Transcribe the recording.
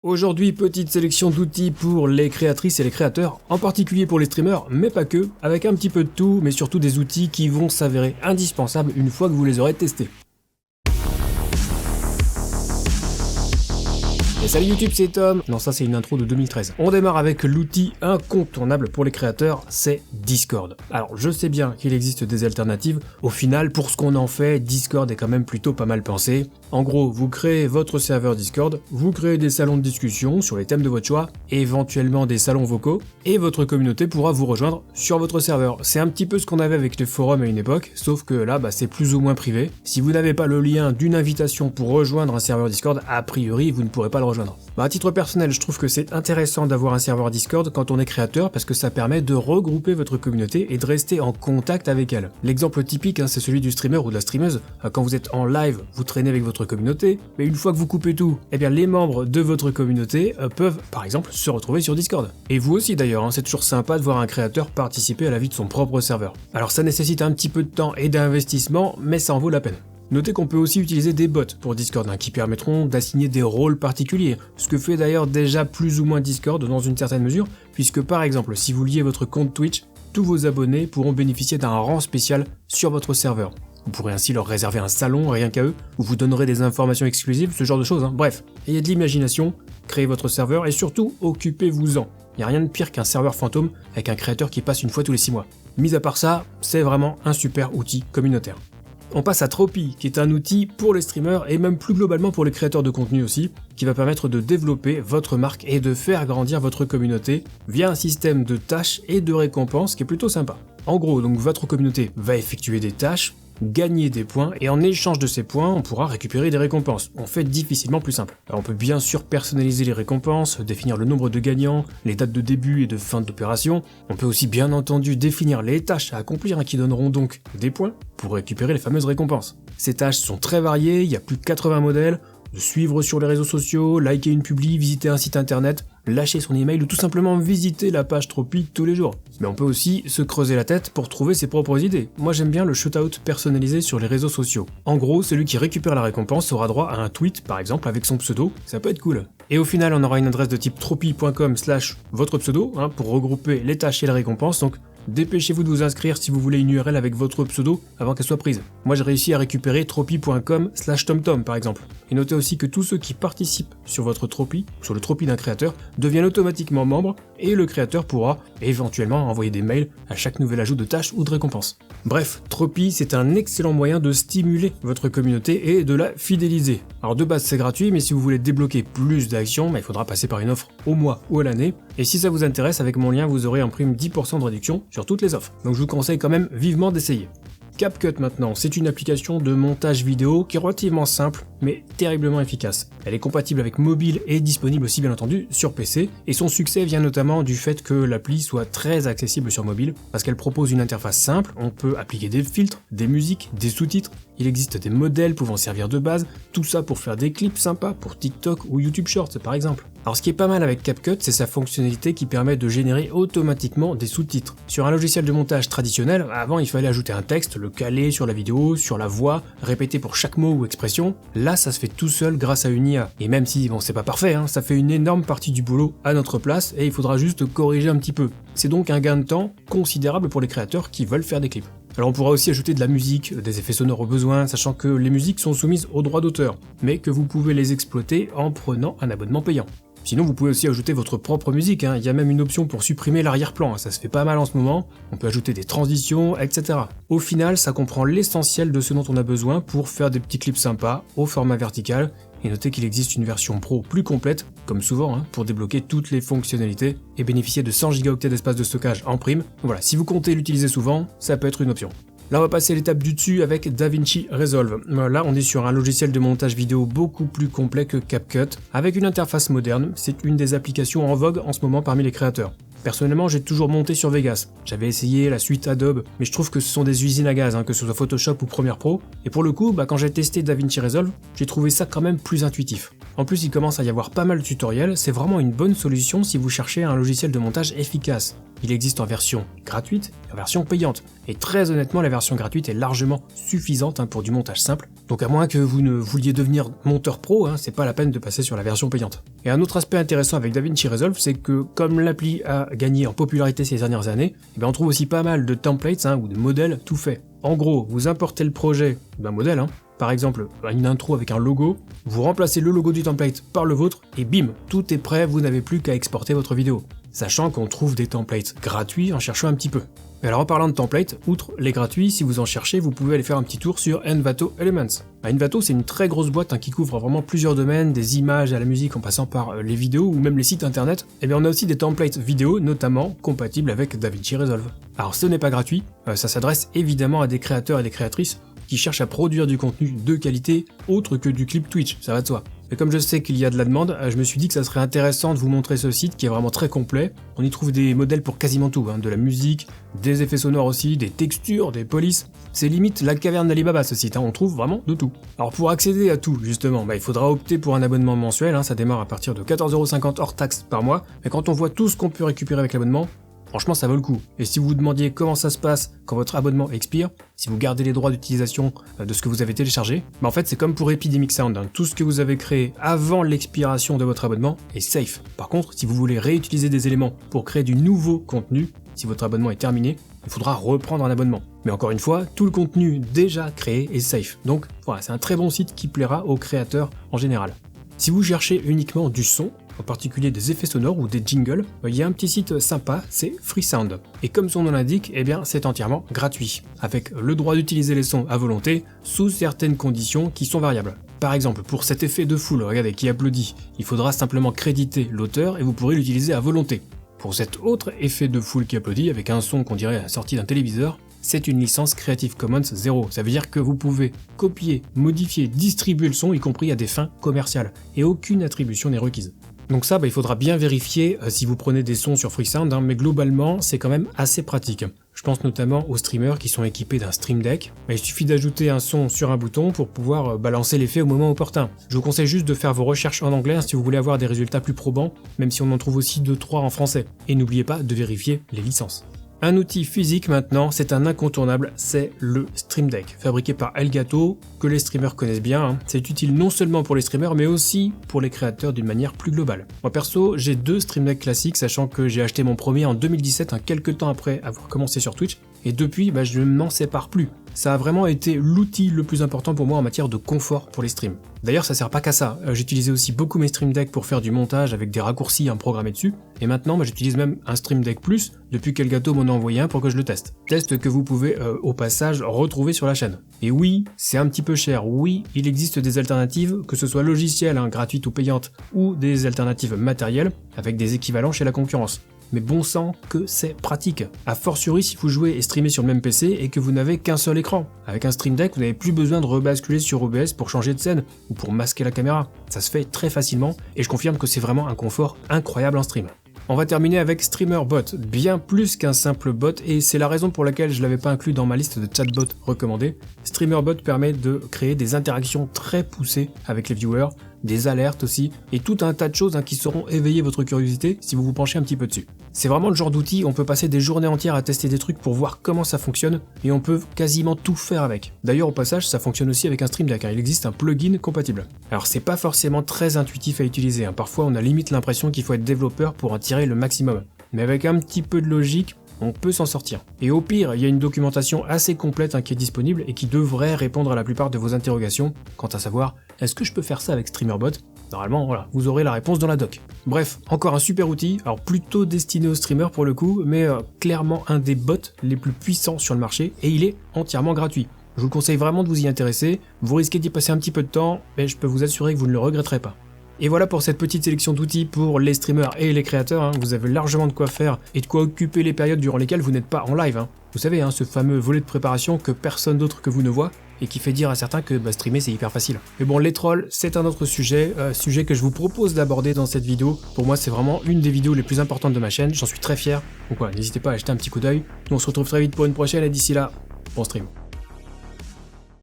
Aujourd'hui, petite sélection d'outils pour les créatrices et les créateurs, en particulier pour les streamers, mais pas que, avec un petit peu de tout, mais surtout des outils qui vont s'avérer indispensables une fois que vous les aurez testés. Et salut YouTube, c'est Tom. Non, ça c'est une intro de 2013. On démarre avec l'outil incontournable pour les créateurs, c'est Discord. Alors je sais bien qu'il existe des alternatives, au final pour ce qu'on en fait, Discord est quand même plutôt pas mal pensé. En gros, vous créez votre serveur Discord, vous créez des salons de discussion sur les thèmes de votre choix, éventuellement des salons vocaux, et votre communauté pourra vous rejoindre sur votre serveur. C'est un petit peu ce qu'on avait avec les forums à une époque, sauf que là c'est plus ou moins privé. Si vous n'avez pas le lien d'une invitation pour rejoindre un serveur Discord, a priori vous ne pourrez pas le rejoindre. À titre personnel, je trouve que c'est intéressant d'avoir un serveur Discord quand on est créateur parce que ça permet de regrouper votre communauté et de rester en contact avec elle. L'exemple typique, c'est celui du streamer ou de la streameuse. Quand vous êtes en live, vous traînez avec votre communauté, mais une fois que vous coupez tout, les membres de votre communauté peuvent, par exemple, se retrouver sur Discord. Et vous aussi d'ailleurs, c'est toujours sympa de voir un créateur participer à la vie de son propre serveur. Alors ça nécessite un petit peu de temps et d'investissement, mais ça en vaut la peine. Notez qu'on peut aussi utiliser des bots pour Discord qui permettront d'assigner des rôles particuliers, ce que fait d'ailleurs déjà plus ou moins Discord dans une certaine mesure, puisque par exemple si vous liez votre compte Twitch, tous vos abonnés pourront bénéficier d'un rang spécial sur votre serveur. Vous pourrez ainsi leur réserver un salon rien qu'à eux, où vous donnerez des informations exclusives, ce genre de choses. Bref, ayez de l'imagination, créez votre serveur et surtout occupez-vous-en. Il n'y a rien de pire qu'un serveur fantôme avec un créateur qui passe une fois tous les 6 mois. Mis à part ça, c'est vraiment un super outil communautaire. On passe à Tropi, qui est un outil pour les streamers et même plus globalement pour les créateurs de contenu aussi, qui va permettre de développer votre marque et de faire grandir votre communauté via un système de tâches et de récompenses qui est plutôt sympa. En gros, donc votre communauté va effectuer des tâches, gagner des points, et en échange de ces points, on pourra récupérer des récompenses. On fait difficilement plus simple. Alors on peut bien sûr personnaliser les récompenses, définir le nombre de gagnants, les dates de début et de fin d'opération. On peut aussi bien entendu définir les tâches à accomplir qui donneront donc des points pour récupérer les fameuses récompenses. Ces tâches sont très variées, il y a plus de 80 modèles, de suivre sur les réseaux sociaux, liker une publi, visiter un site internet, lâcher son email ou tout simplement visiter la page Tropi tous les jours. Mais on peut aussi se creuser la tête pour trouver ses propres idées. Moi j'aime bien le shootout personnalisé sur les réseaux sociaux. En gros, celui qui récupère la récompense aura droit à un tweet par exemple avec son pseudo, ça peut être cool. Et au final on aura une adresse de type tropi.com/votre pseudo pour regrouper les tâches et les récompenses, donc dépêchez-vous de vous inscrire si vous voulez une URL avec votre pseudo avant qu'elle soit prise. Moi j'ai réussi à récupérer tropi.com/tomtom par exemple. Et notez aussi que tous ceux qui participent sur votre Tropi, sur le Tropi d'un créateur, deviennent automatiquement membres et le créateur pourra éventuellement envoyer des mails à chaque nouvel ajout de tâches ou de récompenses. Bref, Tropi c'est un excellent moyen de stimuler votre communauté et de la fidéliser. Alors de base c'est gratuit, mais si vous voulez débloquer plus d'actions, il faudra passer par une offre au mois ou à l'année. Et si ça vous intéresse, avec mon lien vous aurez en prime 10% de réduction sur toutes les offres. Donc je vous conseille quand même vivement d'essayer. CapCut maintenant, c'est une application de montage vidéo qui est relativement simple, mais terriblement efficace. Elle est compatible avec mobile et disponible aussi bien entendu sur PC, et son succès vient notamment du fait que l'appli soit très accessible sur mobile, parce qu'elle propose une interface simple, on peut appliquer des filtres, des musiques, des sous-titres, il existe des modèles pouvant servir de base, tout ça pour faire des clips sympas pour TikTok ou YouTube Shorts par exemple. Alors ce qui est pas mal avec CapCut, c'est sa fonctionnalité qui permet de générer automatiquement des sous-titres. Sur un logiciel de montage traditionnel, avant il fallait ajouter un texte, le caler sur la vidéo, sur la voix, répéter pour chaque mot ou expression. Là ça se fait tout seul grâce à une IA. Et même si c'est pas parfait, ça fait une énorme partie du boulot à notre place et il faudra juste corriger un petit peu. C'est donc un gain de temps considérable pour les créateurs qui veulent faire des clips. Alors on pourra aussi ajouter de la musique, des effets sonores au besoin, sachant que les musiques sont soumises aux droits d'auteur, mais que vous pouvez les exploiter en prenant un abonnement payant. Sinon vous pouvez aussi ajouter votre propre musique, il y a même une option pour supprimer l'arrière-plan, ça se fait pas mal en ce moment, on peut ajouter des transitions, etc. Au final ça comprend l'essentiel de ce dont on a besoin pour faire des petits clips sympas au format vertical, et notez qu'il existe une version pro plus complète, comme souvent, pour débloquer toutes les fonctionnalités et bénéficier de 100 Go d'espace de stockage en prime. Donc voilà, si vous comptez l'utiliser souvent, ça peut être une option. Là on va passer à l'étape du dessus avec DaVinci Resolve. Là on est sur un logiciel de montage vidéo beaucoup plus complet que CapCut, avec une interface moderne, c'est une des applications en vogue en ce moment parmi les créateurs. Personnellement, j'ai toujours monté sur Vegas. J'avais essayé la suite Adobe, mais je trouve que ce sont des usines à gaz, que ce soit Photoshop ou Premiere Pro. Et pour le coup, quand j'ai testé DaVinci Resolve, j'ai trouvé ça quand même plus intuitif. En plus, il commence à y avoir pas mal de tutoriels, c'est vraiment une bonne solution si vous cherchez un logiciel de montage efficace. Il existe en version gratuite et en version payante. Et très honnêtement, la version gratuite est largement suffisante pour du montage simple. Donc à moins que vous ne vouliez devenir monteur pro, c'est pas la peine de passer sur la version payante. Et un autre aspect intéressant avec DaVinci Resolve, c'est que comme l'appli a gagné en popularité ces dernières années, on trouve aussi pas mal de templates ou de modèles tout faits. En gros, vous importez le projet d'un modèle, par exemple une intro avec un logo, vous remplacez le logo du template par le vôtre, et bim, tout est prêt, vous n'avez plus qu'à exporter votre vidéo. Sachant qu'on trouve des templates gratuits en cherchant un petit peu. Et alors en parlant de templates, outre les gratuits, si vous en cherchez, vous pouvez aller faire un petit tour sur Envato Elements. Envato, c'est une très grosse boîte qui couvre vraiment plusieurs domaines, des images à la musique en passant par les vidéos ou même les sites internet. Et bien on a aussi des templates vidéo, notamment compatibles avec DaVinci Resolve. Alors ce n'est pas gratuit, ça s'adresse évidemment à des créateurs et des créatrices qui cherchent à produire du contenu de qualité autre que du clip Twitch, ça va de soi. Et comme je sais qu'il y a de la demande, je me suis dit que ça serait intéressant de vous montrer ce site qui est vraiment très complet. On y trouve des modèles pour quasiment tout, de la musique, des effets sonores aussi, des textures, des polices. C'est limite la caverne d'Alibaba ce site, on trouve vraiment de tout. Alors pour accéder à tout justement, il faudra opter pour un abonnement mensuel, ça démarre à partir de 14,50€ hors taxe par mois. Mais quand on voit tout ce qu'on peut récupérer avec l'abonnement, franchement, ça vaut le coup. Et si vous vous demandiez comment ça se passe quand votre abonnement expire, si vous gardez les droits d'utilisation de ce que vous avez téléchargé, en fait c'est comme pour Epidemic Sound, tout ce que vous avez créé avant l'expiration de votre abonnement est safe. Par contre, si vous voulez réutiliser des éléments pour créer du nouveau contenu, si votre abonnement est terminé, il faudra reprendre un abonnement. Mais encore une fois, tout le contenu déjà créé est safe. Donc voilà, c'est un très bon site qui plaira aux créateurs en général. Si vous cherchez uniquement du son, en particulier des effets sonores ou des jingles, il y a un petit site sympa, c'est Freesound. Et comme son nom l'indique, c'est entièrement gratuit, avec le droit d'utiliser les sons à volonté, sous certaines conditions qui sont variables. Par exemple, pour cet effet de foule, regardez, qui applaudit, il faudra simplement créditer l'auteur et vous pourrez l'utiliser à volonté. Pour cet autre effet de foule qui applaudit, avec un son qu'on dirait sorti d'un téléviseur, c'est une licence Creative Commons 0. Ça veut dire que vous pouvez copier, modifier, distribuer le son, y compris à des fins commerciales, et aucune attribution n'est requise. Donc ça, il faudra bien vérifier si vous prenez des sons sur Freesound, mais globalement, c'est quand même assez pratique. Je pense notamment aux streamers qui sont équipés d'un Stream Deck. Il suffit d'ajouter un son sur un bouton pour pouvoir balancer l'effet au moment opportun. Je vous conseille juste de faire vos recherches en anglais si vous voulez avoir des résultats plus probants, même si on en trouve aussi 2-3 en français. Et n'oubliez pas de vérifier les licences. Un outil physique maintenant, c'est un incontournable, c'est le Stream Deck, fabriqué par Elgato, que les streamers connaissent bien. C'est utile non seulement pour les streamers, mais aussi pour les créateurs d'une manière plus globale. Moi perso, j'ai 2 Stream Deck classiques, sachant que j'ai acheté mon premier en 2017, quelques temps après avoir commencé sur Twitch, et depuis, je ne m'en sépare plus. Ça a vraiment été l'outil le plus important pour moi en matière de confort pour les streams. D'ailleurs, ça sert pas qu'à ça. J'utilisais aussi beaucoup mes Stream Deck pour faire du montage avec des raccourcis programmés dessus. Et maintenant, j'utilise même un Stream Deck Plus depuis qu'Elgato m'en a envoyé un pour que je le teste. Test que vous pouvez au passage retrouver sur la chaîne. Et oui, c'est un petit peu cher. Oui, il existe des alternatives, que ce soit logicielles, gratuites ou payantes, ou des alternatives matérielles, avec des équivalents chez la concurrence. Mais bon sang que c'est pratique. A fortiori si vous jouez et streamez sur le même PC et que vous n'avez qu'un seul écran. Avec un Stream Deck, vous n'avez plus besoin de rebasculer sur OBS pour changer de scène ou pour masquer la caméra. Ça se fait très facilement et je confirme que c'est vraiment un confort incroyable en stream. On va terminer avec StreamerBot, bien plus qu'un simple bot, et c'est la raison pour laquelle je ne l'avais pas inclus dans ma liste de chatbots recommandés. StreamerBot permet de créer des interactions très poussées avec les viewers, des alertes aussi, et tout un tas de choses qui sauront éveiller votre curiosité si vous vous penchez un petit peu dessus. C'est vraiment le genre d'outil où on peut passer des journées entières à tester des trucs pour voir comment ça fonctionne, et on peut quasiment tout faire avec. D'ailleurs au passage, ça fonctionne aussi avec un Stream Deck, il existe un plugin compatible. Alors c'est pas forcément très intuitif à utiliser, parfois on a limite l'impression qu'il faut être développeur pour en tirer le maximum. Mais avec un petit peu de logique, on peut s'en sortir. Et au pire, il y a une documentation assez complète qui est disponible et qui devrait répondre à la plupart de vos interrogations quant à savoir est-ce que je peux faire ça avec StreamerBot ? Normalement, voilà, vous aurez la réponse dans la doc. Bref, encore un super outil, alors plutôt destiné aux streamers pour le coup, mais clairement un des bots les plus puissants sur le marché et il est entièrement gratuit. Je vous conseille vraiment de vous y intéresser, vous risquez d'y passer un petit peu de temps, mais je peux vous assurer que vous ne le regretterez pas. Et voilà pour cette petite sélection d'outils pour les streamers et les créateurs, vous avez largement de quoi faire et de quoi occuper les périodes durant lesquelles vous n'êtes pas en live. Vous savez, ce fameux volet de préparation que personne d'autre que vous ne voit et qui fait dire à certains que streamer c'est hyper facile. Mais bon, les trolls, c'est un autre sujet, sujet que je vous propose d'aborder dans cette vidéo. Pour moi, c'est vraiment une des vidéos les plus importantes de ma chaîne, j'en suis très fier. Donc voilà, n'hésitez pas à jeter un petit coup d'œil. Nous on se retrouve très vite pour une prochaine et d'ici là, bon stream.